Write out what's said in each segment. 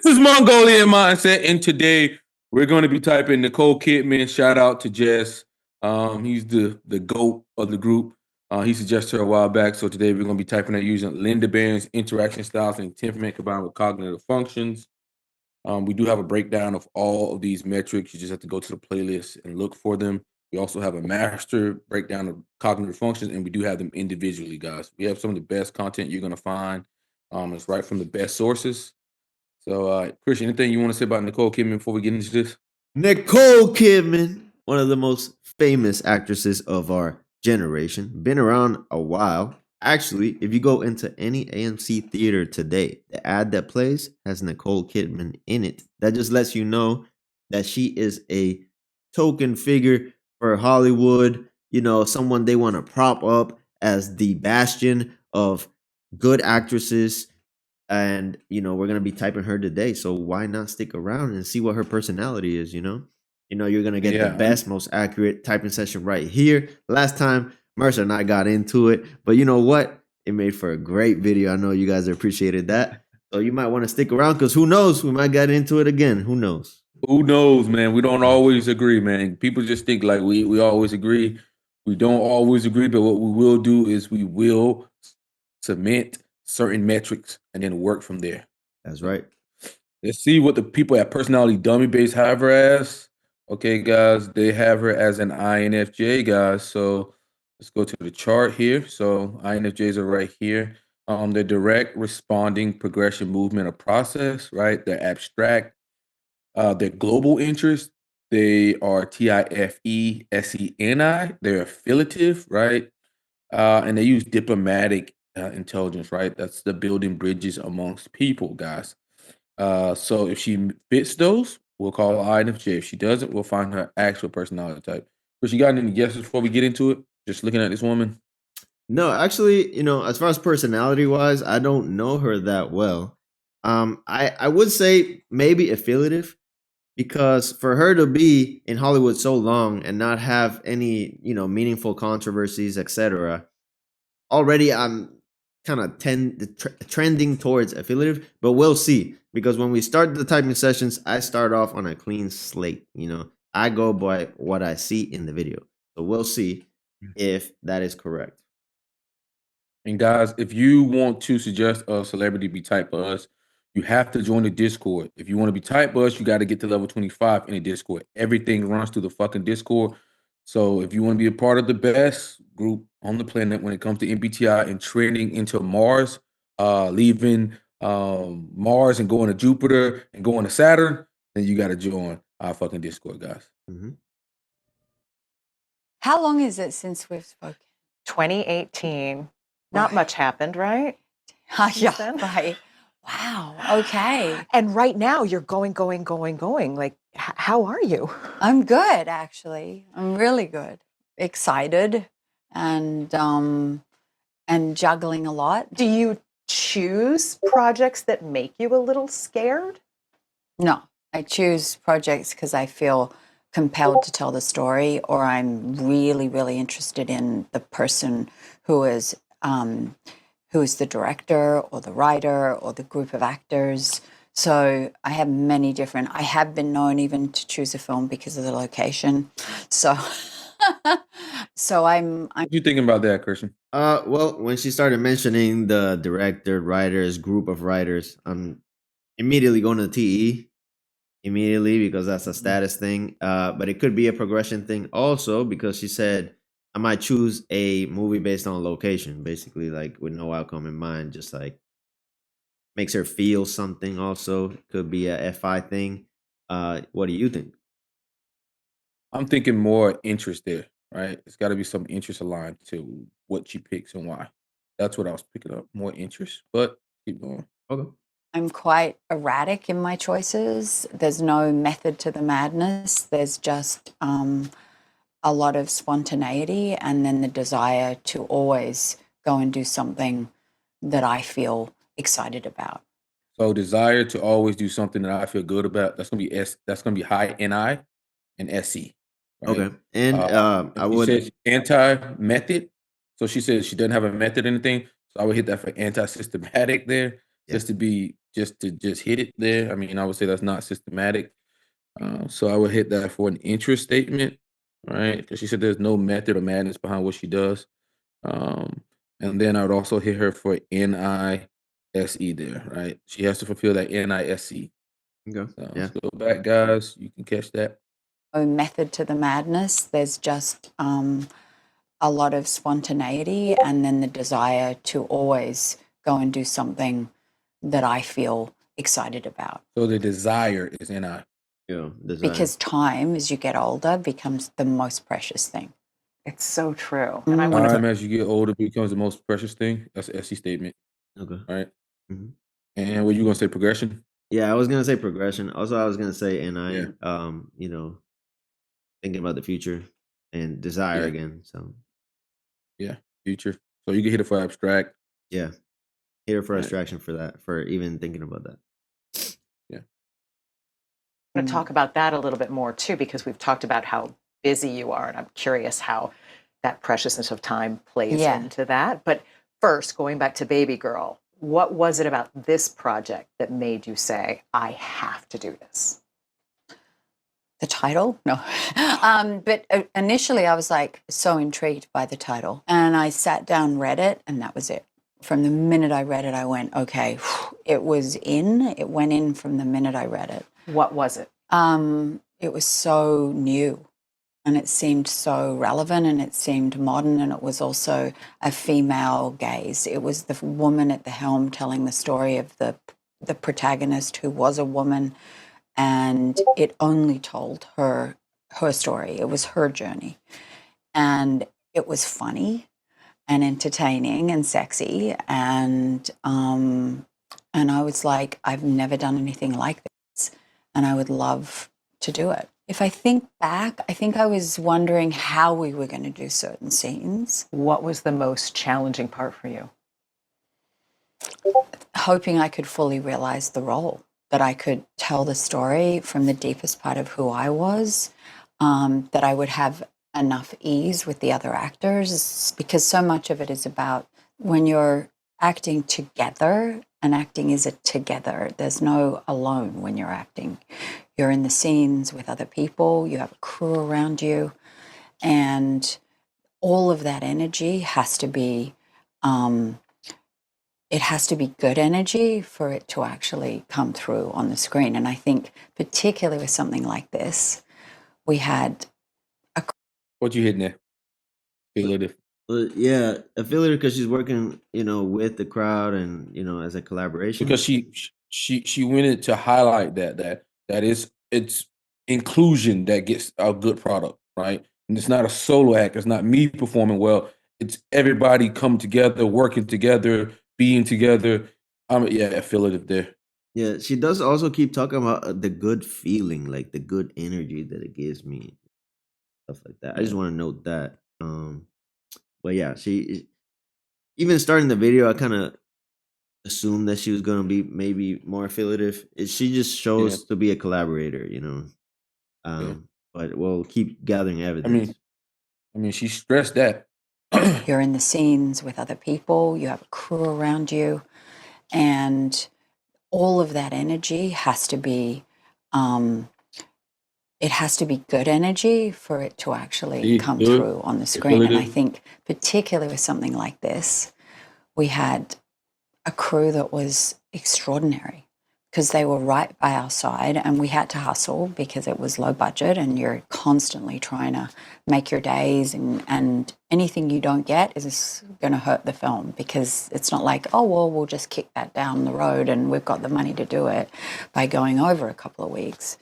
is Mongolian Mindset, and today we're going to be typing Nicole Kidman. Shout out to Jess. He's the GOAT of the group. He suggested her a while back, so today we're going to be typing it using Linda Berens' interaction styles and temperament combined with cognitive functions. We do have a breakdown of all of these metrics. You just have to go to the playlist and look for them. We also have a master breakdown of cognitive functions, and we do have them individually, guys. We have some of the best content you're going to find. It's right from the best sources. So, Christian, anything you want to say about Nicole Kidman before we get into this? Nicole Kidman, one of the most famous actresses of our generation, been around a while. Actually, if you go into any AMC theater today, the ad that plays has Nicole Kidman in it. That just lets you know that she is a token figure for Hollywood, someone they want to prop up as the bastion of good actresses. And, we're going to be typing her today. So why not stick around and see what her personality is, you're going to get the best, most accurate typing session right here. Last time, Mercer and I got into it. But you know what? It made for a great video. I know you guys appreciated that. So you might want to stick around because who knows? We might get into it again. Who knows? Who knows, man? We don't always agree, man. People just think like we always agree. We don't always agree, but what we will do is we will submit certain metrics and then work from there. That's right. Let's see what the people at Personality Dummy Base have her as. Okay, guys, they have her as an INFJ, guys. So let's go to the chart here. So INFJs are right here. They're direct, responding, progression, movement, or process, right? They're abstract. They're global interest. They are TIFE, SENI. They're affiliative, right? And they use diplomatic intelligence, right? That's the building bridges amongst people, guys. So if she fits those, we'll call her INFJ. If she doesn't, we'll find her actual personality type. But you got any guesses before we get into it? Just looking at this woman. No, actually, as far as personality wise, I don't know her that well. I would say maybe affiliative, because for her to be in Hollywood so long and not have any, meaningful controversies, etc. Already I'm kind of trending towards affiliative, but we'll see, because when we start the typing sessions, I start off on a clean slate. I go by what I see in the video. So we'll see if that is correct. And guys, if you want to suggest a celebrity be typed by us, you have to join the Discord. If you want to be typed by us, you got to get to level 25 in the Discord. Everything runs through the fucking Discord. So if you want to be a part of the best group on the planet when it comes to MBTI and trending into Mars, leaving Mars and going to Jupiter and going to Saturn, then you got to join our fucking Discord, guys. Mm-hmm. How long is it since we've spoken? 2018. Not much happened, right? Yeah, right. Wow. Okay. And right now you're going. Like, how are you? I'm good, actually. I'm really good. Excited and juggling a lot. Do you choose projects that make you a little scared? No, I choose projects because I feel compelled to tell the story, or I'm really, really interested in the person who is the director or the writer or the group of actors. So I have many different. I have been known even to choose a film because of the location. So, I'm. What you thinking about that, Christian? Well, when she started mentioning the director, writers, group of writers, I'm immediately going to TE. Immediately, because that's a status thing. But it could be a progression thing also, because she said I might choose a movie based on location, basically, like with no outcome in mind, just like makes her feel something. Also, it could be a FI thing. What do you think? I'm thinking more interest there, right? It's got to be some interest aligned to what she picks and why. That's what I was picking up, more interest. But keep going. Okay. I'm quite erratic in my choices. There's no method to the madness. There's just a lot of spontaneity, and then the desire to always go and do something that I feel excited about. So desire to always do something that I feel good about. That's gonna be That's gonna be high NI and SC. Right? Okay. And I would. She said anti-method. So she said she doesn't have a method or anything. So I would hit that for anti-systematic there, just to be just to just hit it there. I mean, I would say that's not systematic. So I would hit that for an interest statement, right? Because she said there's no method or madness behind what she does. Um, and then I would also hit her for NISE there, right? She has to fulfill that NISE. Okay. So Yeah. let's go back, guys. You can catch that. No method to the madness. There's just a lot of spontaneity and then the desire to always go and do something that I feel excited about. So the desire is NI. Yeah. Desire. Because time, as you get older, becomes the most precious thing. It's so true. And I want Time as you get older becomes the most precious thing. That's an SE statement, Okay. right? hmm And what you gonna say? Progression? Yeah, I was gonna say progression. Also, I was gonna say, and Yeah. you know, thinking about the future and desire Yeah. again. So Yeah. Future. So you can hit it for abstract. yeah, here for Right. abstraction for that, for even thinking about that. Yeah. to talk about that a little bit more too, because we've talked about how busy you are, and I'm curious how that preciousness of time plays Yeah. into that. But first, going back to Baby Girl, what was it about this project that made you say, I have to do this? The title? No. But initially I was like so intrigued by the title. And I sat down, read it, and that was it. From the minute I read it, I went, okay, it was in. It went in from the minute I read it. What was it? It was so new and it seemed so relevant and it seemed modern, and it was also a female gaze. It was the woman at the helm telling the story of the protagonist who was a woman, and it only told her story. It was her journey, and it was funny and entertaining and sexy, and I was like, I've never done anything like this, and I would love to do it. If I think back, I think I was wondering how we were going to do certain scenes, What was the most challenging part for you? hoping I could fully realize the role, that I could tell the story from the deepest part of who I was, that I would have enough ease with the other actors, because so much of it is about when you're acting together, and acting is a together. There's no alone when you're acting. You're in the scenes with other people, you have a crew around you, and all of that energy has to be it has to be good energy for it to actually come through on the screen. And I think particularly with something like this, we had What you hitting there? Figurative. Well, yeah, I feel it because she's working, with the crowd and as a collaboration. Because she wanted to highlight that it's inclusion that gets a good product, right? And it's not a solo act. It's not me performing well. It's everybody come together, working together, being together. Yeah, affiliative there. Yeah, she does also keep talking about the good feeling, like the good energy that it gives me, stuff like that. I just Yeah. want to note that. But yeah, she even starting the video, I kind of assumed that she was gonna be maybe more affiliative. She just shows to be a collaborator, But we'll keep gathering evidence. I mean, she stressed that. you're in the scenes with other people, you have a crew around you, and all of that energy has to be it has to be good energy for it to actually come through on the screen. And I think particularly with something like this, we had a crew that was extraordinary because they were right by our side, and we had to hustle because it was low budget and you're constantly trying to make your days, and anything you don't get is going to hurt the film, because it's not like, oh, well, we'll just kick that down the road and we've got the money to do it by going over a couple of weeks.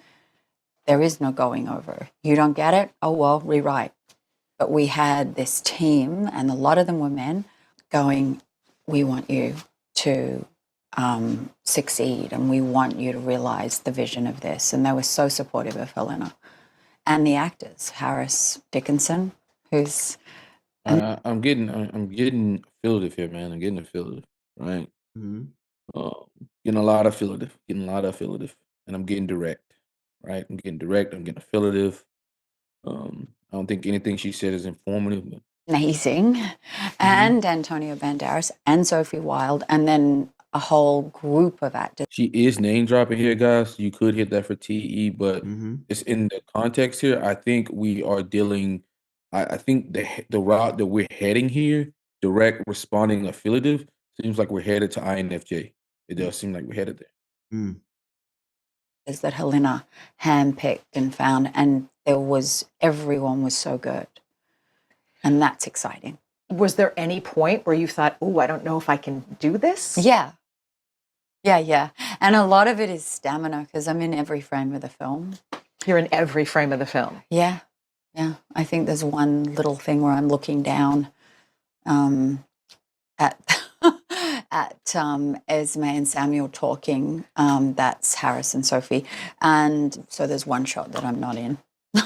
There is no going over. You don't get it? Oh, well, rewrite. But we had this team, and a lot of them were men, going, we want you to succeed, and we want you to realize the vision of this. And they were so supportive of Helena. And the actors, Harris Dickinson, who's... I'm getting affiliative here, man. I'm getting affiliative, right? Getting a lot of affiliative, and I'm getting direct, right? I'm getting direct, I'm getting affiliative. I don't think anything she said is informative, but amazing, and Antonio Banderas and Sophie Wilde, and then a whole group of actors. She is name dropping here, guys. You could hit that for TE, but it's in the context here. I think we are dealing. I think the route that we're heading here, direct responding affiliative, seems like we're headed to INFJ. It does seem like we're headed there. Mm. That Helena handpicked and found, and everyone was so good, and that's exciting. Was there any point where you thought, "Oh, I don't know if I can do this"? Yeah, and a lot of it is stamina because I'm in every frame of the film. You're in every frame of the film. Yeah. I think there's one little thing where I'm looking down at Esme and Samuel talking. That's Harris and Sophie, and so there's one shot that I'm not in. I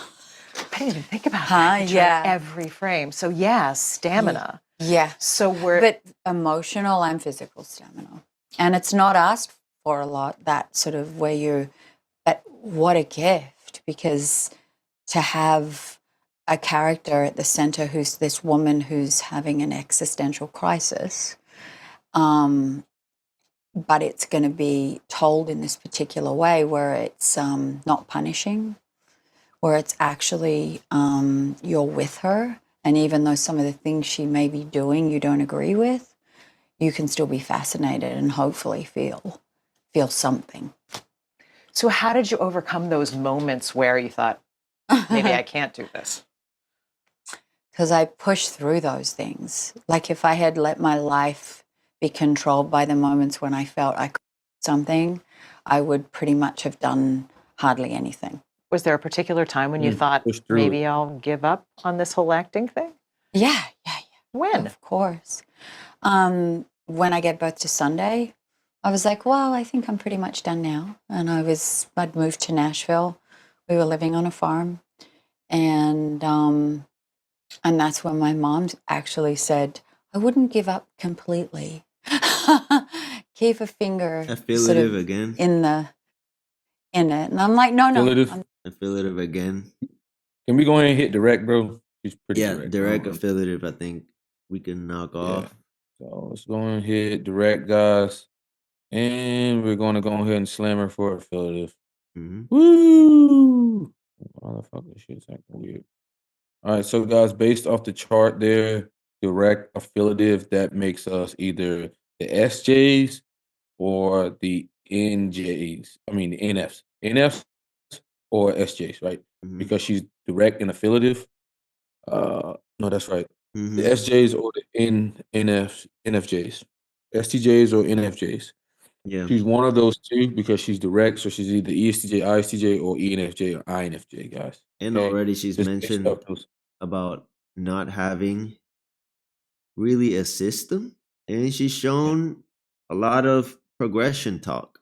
didn't even think about that. You're in every frame. So stamina. Yeah. So but emotional and physical stamina, and it's not asked for a lot. That sort of but what a gift, because to have a character at the center who's this woman who's having an existential crisis, but it's going to be told in this particular way where it's not punishing, where it's actually you're with her, and even though some of the things she may be doing you don't agree with, you can still be fascinated and hopefully feel something. So how did you overcome those moments where you thought, maybe I can't do this? Because I pushed through those things. Like if I had let my life be controlled by the moments when I felt I could do something, I would pretty much have done hardly anything. Was there a particular time when you thought, maybe I'll give up on this whole acting thing? Yeah. When? Of course. When I gave birth to Sunday, I was like, well, I think I'm pretty much done now. And I'd moved to Nashville. We were living on a farm. And that's when my mom actually said, I wouldn't give up completely. Keep a finger Affiliative again. in it. And I'm like, no. Affiliative again. Can we go ahead and hit direct, bro? She's pretty direct affiliative, I think we can knock off. So let's go and hit direct, guys. And we're going to go ahead and slam her for affiliative. Woo! Motherfucker, shit's acting weird. All right, so guys, based off the chart there, direct affiliative, that makes us either the SJs or the NJs. I mean, the NFs. NFs or SJs, right? Because she's direct and affiliative. No, that's right. The SJs or the NFJs. STJs or NFJs. Yeah. She's one of those two because she's direct, so she's either ESTJ, ISTJ, or ENFJ or INFJ, guys. And already she's mentioned about not having really a system, and she's shown a lot of progression talk.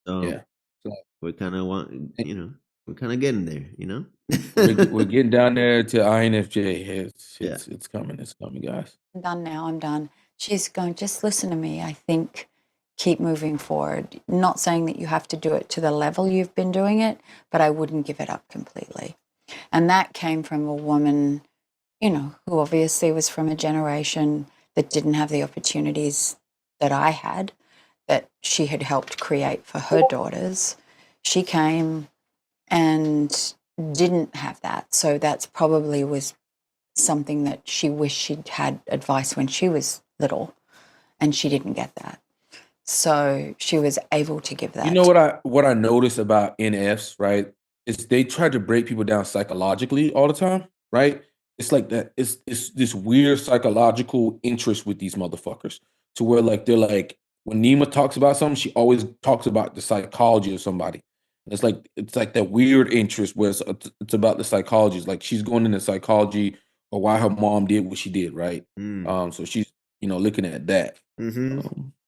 So we kind of we're kind of getting there, we're getting down there to INFJ. It's coming, guys. I'm done now. I'm done. She's going, just listen to me. I think keep moving forward. Not saying that you have to do it to the level you've been doing it, but I wouldn't give it up completely. And that came from a woman, who obviously was from a generation that didn't have the opportunities that I had, that she had helped create for her daughters. She came and didn't have that. So that's probably was something that she wished she'd had advice when she was little, and she didn't get that. So she was able to give that. You know what I notice about NFs, right? Is they try to break people down psychologically all the time, right? It's like that. It's this weird psychological interest with these motherfuckers, to where like they're like, when Nima talks about something, she always talks about the psychology of somebody. It's like that weird interest where it's about the psychology. It's like she's going into psychology or why her mom did what she did, right? So she's looking at that.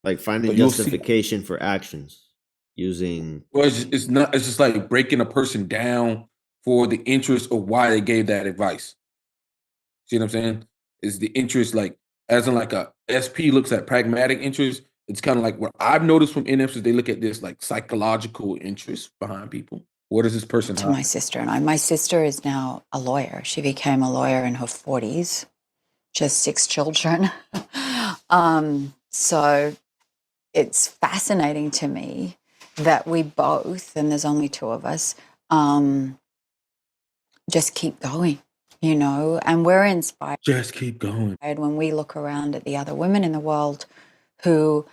Like finding justification for actions using. Well, it's not. It's just like breaking a person down for the interest of why they gave that advice. See what I'm saying? Is the interest like, as in like a SP looks at pragmatic interest? It's kind of like what I've noticed from NFs is they look at this like psychological interest behind people. What is this person? To my sister and I. My sister is now a lawyer. She became a lawyer in her 40s. Just 6 children. So it's fascinating to me that we both, and there's only two of us, just keep going, you know, and we're inspired Just keep going. when we look around at the other women in the world who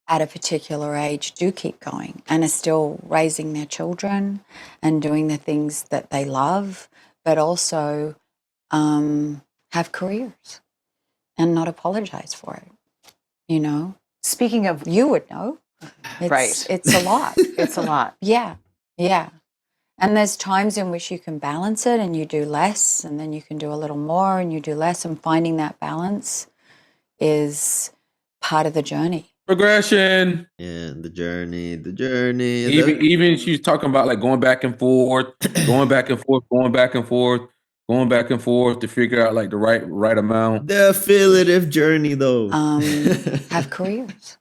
at a particular age do keep going and are still raising their children and doing the things that they love, but also have careers and not apologize for it, you know. Speaking of, You would know. Right. It's a lot. it's a lot. Yeah. Yeah. And there's times in which you can balance it and you do less, and then you can do a little more and you do less, and finding that balance is part of the journey. Progression. Yeah, the journey, the journey. Even she's talking about like going back and forth, going back and forth, going back and forth, going back and forth to figure out like the right amount. The affiliative journey, though. Have careers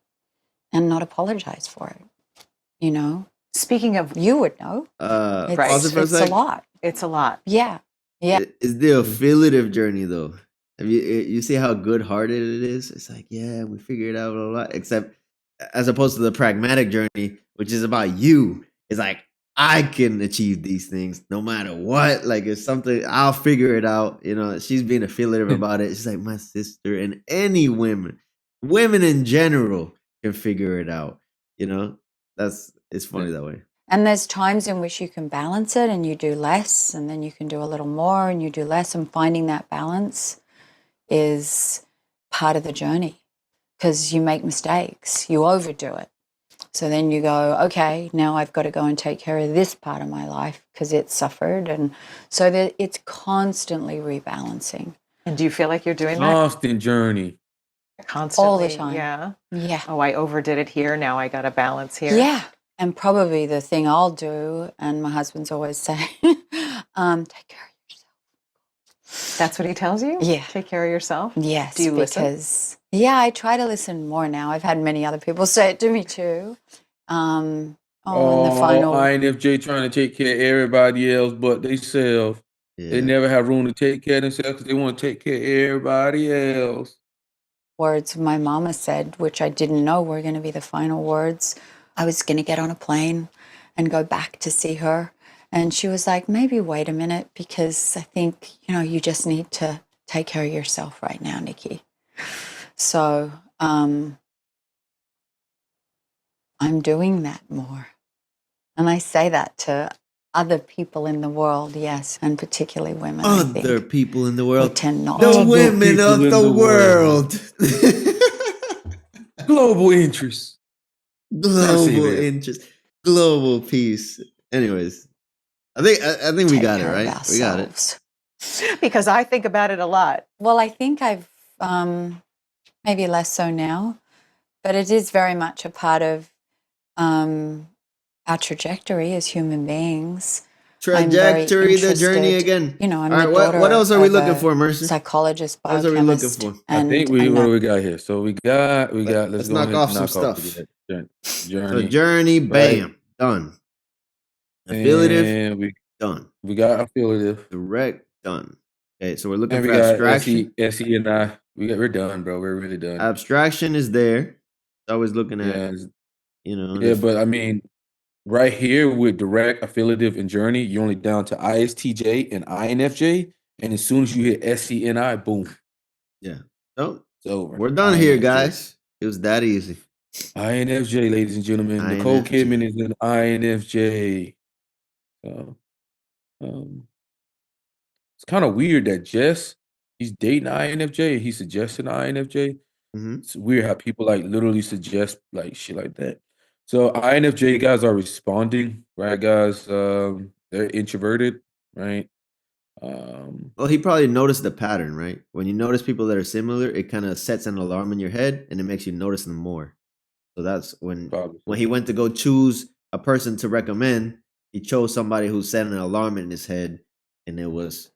and not apologize for it, you know. Speaking of, You would know. Pause Right. it for a It's a sec. lot. it's a lot. Yeah. Yeah. It's the affiliative journey, though. Have you see how good-hearted it is? It's like, yeah, we figured it out, blah, blah, blah. Except as opposed to the pragmatic journey, which is about you. It's like, I can achieve these things no matter what. Like, it's something, I'll figure it out. You know, she's being affiliative about it. She's like, my sister and any women in general can figure it out. You know, it's funny that way. And there's times in which you can balance it and you do less, and then you can do a little more and you do less, and finding that balance is part of the journey, because you make mistakes, you overdo it. So then you go, okay, now I've got to go and take care of this part of my life because it suffered. And so that it's constantly rebalancing. And do you feel like you're doing that Constant journey. constantly? All the time. Yeah. Yeah. Oh, I overdid it here. Now I got to balance here. Yeah. And probably the thing I'll do, and my husband's always saying, take care of yourself. That's what he tells you? Yeah. Take care of yourself? Yes, Do you listen? because I try to listen more now. I've had many other people say it to me too. And the final, INFJ trying to take care of everybody else but themselves. Yeah. They never have room to take care of themselves because they want to take care of everybody else. words my mama said, which I didn't know were going to be the final words. I was going to get on a plane and go back to see her. And she was like, maybe wait a minute, because I think, you just need to take care of yourself right now, Nikki. So I'm doing that more. And I say that to other people in the world, yes, and particularly women. I think, Other people in the who world. tend not The to. women people of in the the world. Global interests. Global that. interest. Global peace. Anyways, I think we take got it, care of right? We got it. ourselves. Because I think about it a lot. Well, I think I've maybe less so now, but it is very much a part of our trajectory as human beings. I'm very Trajectory, the journey interested. again. I'm All the right, daughter what else are we of looking a for, Mercy? psychologist, What else are we looking biochemist, for? I think what do we got here? So we got Let's let's go knock ahead off and some knock off stuff. the So journey. journey, bam, done. Affiliative, And done. we got affiliative. Direct, done. Okay, so we're looking And we for got abstraction. SE and I. We're done, bro. We're really done. Abstraction is there. I was looking at, Yeah, the- but I mean, right here with direct, affiliative, and journey, you're only down to ISTJ and INFJ. And as soon as you hit SENI, boom, yeah. So it's over. we're done here, INFJ. guys. It was that easy. INFJ, ladies and gentlemen. Nicole INFJ. Kidman is an INFJ. So, it's kind of weird that he's dating INFJ. He suggested INFJ. Mm-hmm. It's weird how people like literally suggest like shit like that. So INFJ guys are responding, right, guys? They're introverted, right? Well, he probably noticed the pattern, right? When you notice people that are similar, it kind of sets an alarm in your head and it makes you notice them more. So that's when Probably. he went to go choose a person to recommend, he chose somebody who set an alarm in his head, and it was,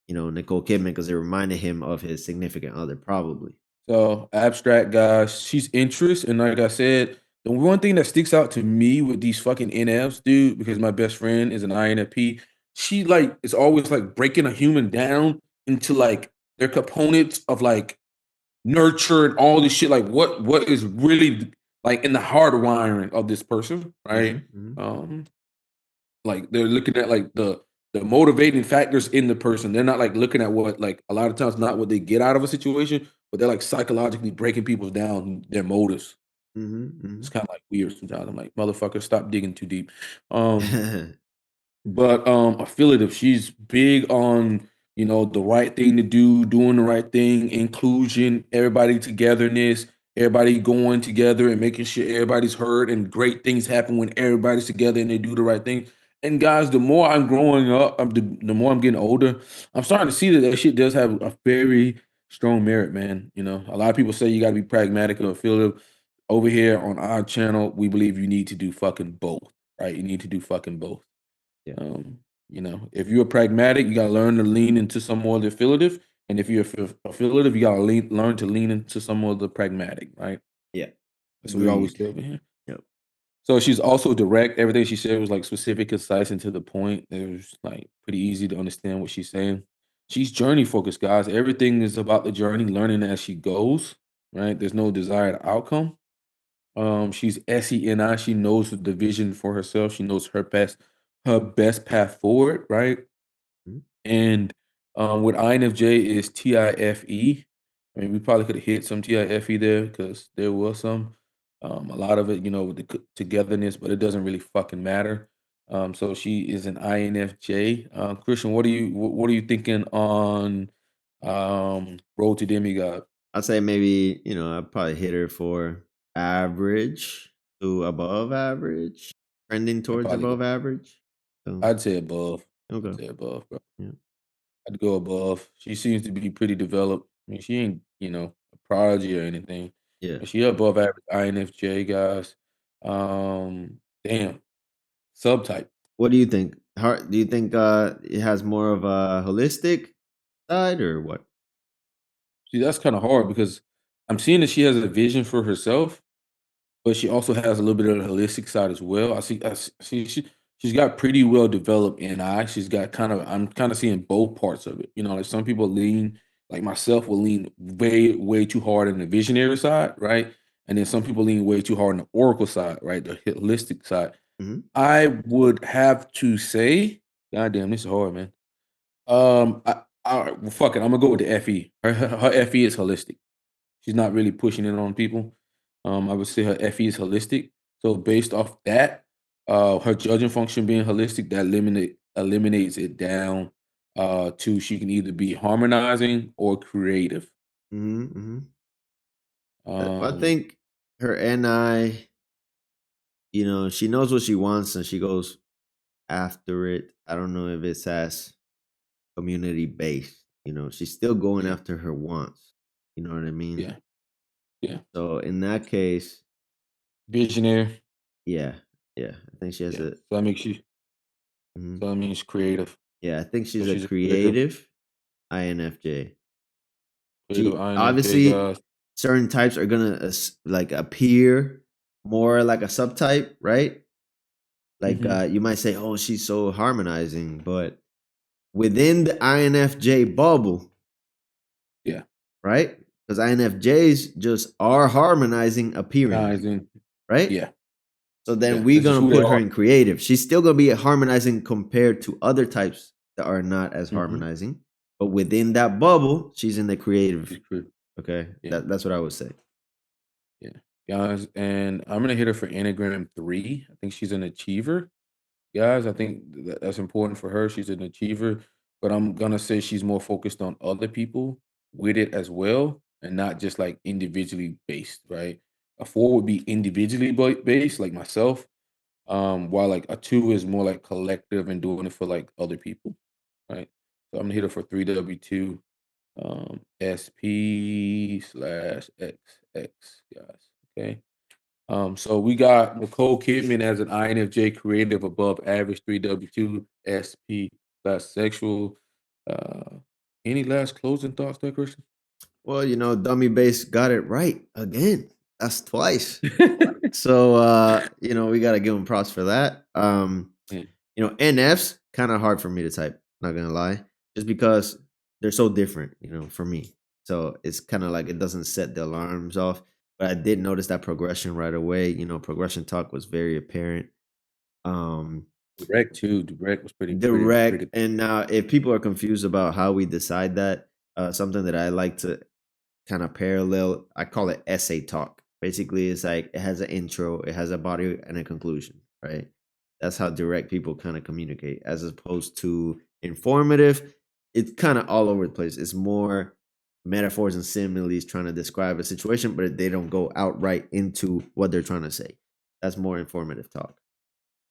Nicole Kidman, because it reminded him of his significant other, probably. So abstract guys, she's interest, and like I said, the one thing that sticks out to me with these fucking NFs, dude, because my best friend is an INFP, she like is always like breaking a human down into like their components of like nurture and all this shit. Like what is really like in the hardwiring of this person, right? Mm-hmm. Like they're looking at like the motivating factors in the person. They're not like looking at what like a lot of times not what they get out of a situation, but they're like psychologically breaking people down their motives. Mm-hmm. It's kind of like weird sometimes. I'm like, motherfucker, stop digging too deep. Mm-hmm. But affiliative, she's big on, you know, the right thing to do, doing the right thing, inclusion, everybody togetherness, everybody going together and making sure everybody's heard, and great things happen when everybody's together and they do the right thing. And guys, the more I'm growing up, the more I'm getting older, I'm starting to see that that shit does have a very strong merit, man. You know, a lot of people say you got to be pragmatic or affiliative. Over here on our channel, we believe you need to do fucking both, right? You need to do fucking both. Yeah. You know, if you're pragmatic, you gotta learn to lean into some more of the affiliative, and if you're affiliative, you gotta learn to lean into some more of the pragmatic, right? Yeah. That's what we always Agreed. say over here. Yep. So she's also direct. Everything she said was like specific, concise, and to the point. It was like pretty easy to understand what she's saying. She's journey focused, guys. Everything is about the journey, learning as she goes, right? There's no desired outcome. She's SENI. She knows the vision for herself. She knows her best path forward, right? Mhm. And with INFJ is TIFE. I mean, we probably could have hit some TIFE there because there was some. A lot of it, you know, with the togetherness, but it doesn't really fucking matter. So she is an INFJ. Christian, what are you thinking on Road to Demigod? I'd say maybe, I'd probably hit her for average to above average, trending I'd towards probably go. above average. So, I'd say above. I'd okay. say above, bro. Yeah. I'd go above. She seems to be pretty developed. I mean, she ain't, you know, a prodigy or anything, Yeah. but she above average INFJ, guys. Damn, subtype. What do you think? Do you think it has more of a holistic side or what? See, that's kind of hard because I'm seeing that she has a vision for herself, but she also has a little bit of the holistic side as well. I see she's got pretty well developed NI. She's got I'm kind of seeing both parts of it. You know, like some people lean, like myself, will lean way too hard in the visionary side, right? And then some people lean way too hard on the oracle side, right? The holistic side. Hmm. I would have to say, God damn, this is hard, man. Well, fuck it. I'm gonna go with the FE. Her FE is holistic. She's not really pushing it on people. I would say her FE is holistic. So based off that, her judging function being holistic, that eliminates it down to she can either be harmonizing or creative. Hmm. I Um, think her NI, she knows what she wants and she goes after it. I don't know if it's as community based. She's still going yeah, after her wants. You know what I mean? yeah, yeah. So in that case, Visionary. yeah, yeah, I think she has Yeah. a. So that makes you. Mhm. So that means creative. Yeah, I think So she's a she's a creative, creative INFJ. creative She INFJ obviously guys. certain types are gonna like appear more like a subtype, right? Like Hmm. you might say, "Oh, she's so harmonizing," but within the INFJ bubble, Yeah. right? Because INFJs just are harmonizing appearingly, Harmonizing. right? Yeah. So then Yeah. we're That's just gonna who they put her are. in creative. She's still gonna be harmonizing compared to other types that are not as Hmm. harmonizing. But within that bubble, she's in the creative. She's creative. Okay. Yeah. That's what I would say. Yeah, guys, and I'm gonna hit her for Enneagram 3. I think she's an achiever, guys. I think that's important for her. She's an achiever, but I'm gonna say she's more focused on other people with it as well, and not just like individually based, right? A 4 would be individually based, like myself, while like a 2 is more like collective and doing it for like other people, right? So I'm gonna hit her for 3W2, SP/XX, guys. Okay. So we got Nicole Kidman as an INFJ creative above average 3W2 SP/sexual. Uh, any last closing thoughts there, Christian? Well, Dummy Base got it right again. That's twice. So we gotta give him props for that. Yeah. NFs kind of hard for me to type, not gonna lie. Just because they're so different, for me. So it's kind of like it doesn't set the alarms off. but I did notice that progression right away. You know, progression talk was very apparent. Direct too. Direct was pretty Direct. And now, if people are confused about how we decide that, something that I like to kind of parallel, I call it essay talk. Basically, it's like it has an intro, it has a body, and a conclusion, right? That's how direct people kind of communicate, as opposed to informative. It's kind of all over the place. It's more metaphors and similes trying to describe a situation, but they don't go outright into what they're trying to say. That's more informative talk.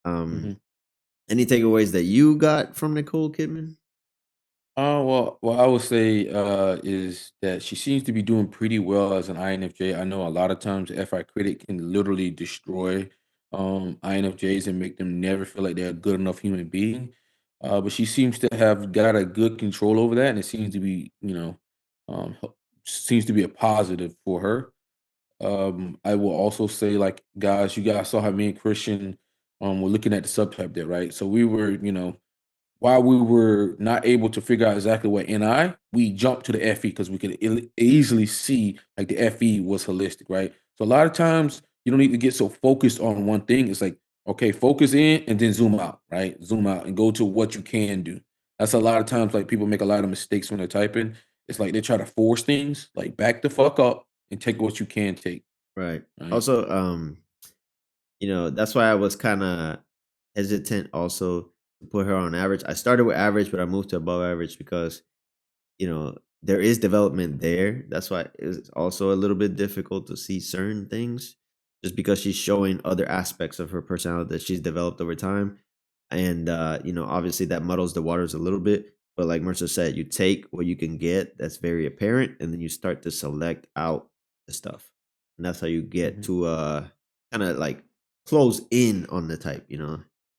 hmm Any takeaways that you got from Nicole Kidman? Well, I would say is that she seems to be doing pretty well as an INFJ. I know a lot of times FI critic can literally destroy INFJs and make them never feel like they're a good enough human being. But she seems to have got a good control over that, and it seems to be, seems to be a positive for her. I will also say, like, guys, you guys saw how me and Christian were looking at the subtype there, right? So we were, while we were not able to figure out exactly what NI, we jumped to the FE because we could easily see like the FE was holistic, right? So a lot of times you don't need to get so focused on one thing. It's like, okay, focus in and then zoom out, right? Zoom out and go to what you can do. That's a lot of times like people make a lot of mistakes when they're typing. It's like they try to force things, like back the fuck up and take what you can take, Right. right? Also, that's why I was kind of hesitant also to put her on average. I started with average, but I moved to above average because, there is development there. That's why it's also a little bit difficult to see certain things just because she's showing other aspects of her personality that she's developed over time. And, obviously that muddles the waters a little bit. But like Mercer said, you take what you can get that's very apparent, and then you start to select out the stuff. And that's how you get Mhm. to kind of like close in on the type,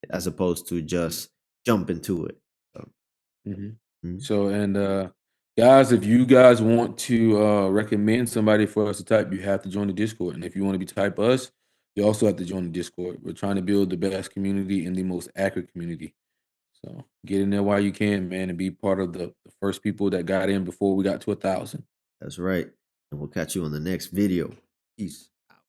as opposed to just jump into it. So, Mhm. mm, So, and guys, if you guys want to recommend somebody for us to type, you have to join the Discord. And if you want to be type us, you also have to join the Discord. We're trying to build the best community and the most accurate community. So get in there while you can, man, and be part of the first people that got in before we got to 1,000. that's right. And we'll catch you on the next video. Peace.